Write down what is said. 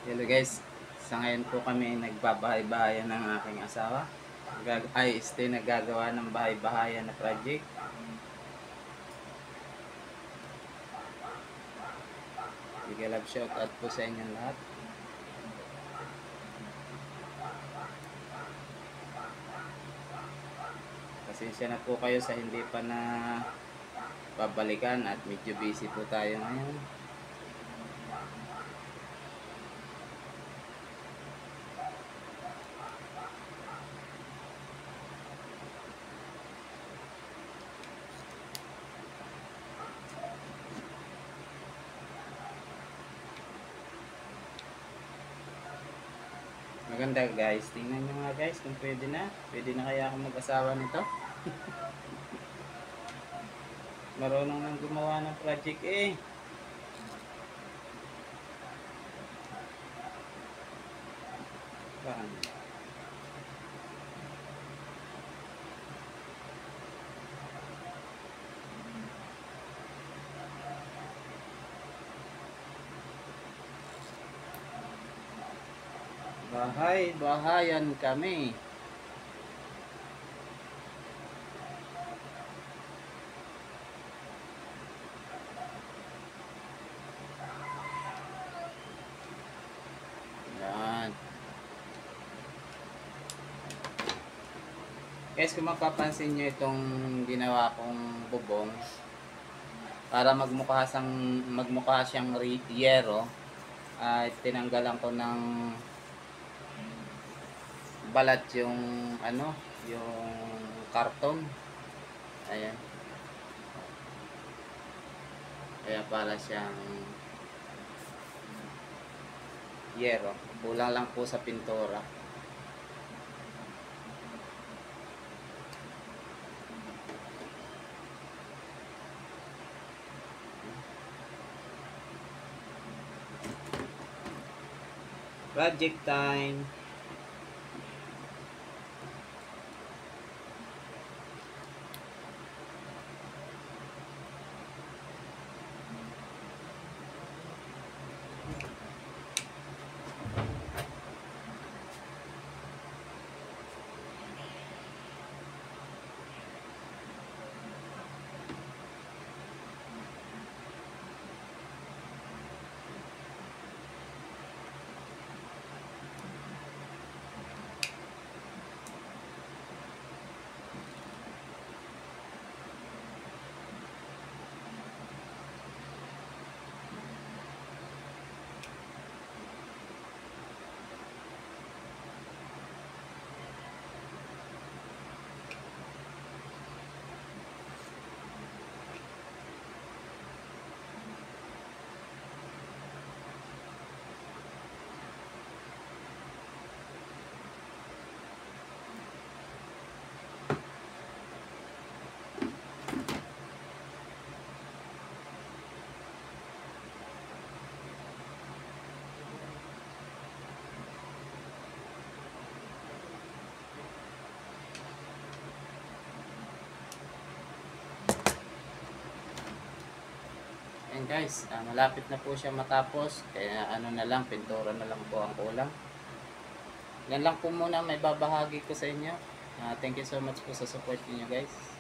Hello guys, sa ngayon po kami nagbabahay-bahayan ng aking asawa. Nagagawa ng bahay-bahayan na project. Big love shout out po sa inyong lahat. Pasensya na po kayo sa hindi pa na babalikan at medyo busy po tayo ngayon. Maganda guys, tingnan nyo nga guys kung pwede na. Pwede na kaya akong mag-asawa nito. Marunong nang gumawa ng project eh. Bakit? Bahay-bahayan kami. Yan. Guys, kung mapapansin nyo itong ginawa kong bubong, para magmukha siyang yero, ay tinanggalan ko ng balat yung yung karton. Ayan. Kaya para siyang yero. Kulang lang po sa pintura. Project time. And guys, malapit na po siya matapos. Kaya na lang, pintura na lang po ang kulang. Yan lang po muna may babahagi ko sa inyo. Thank you so much po sa support niyo guys.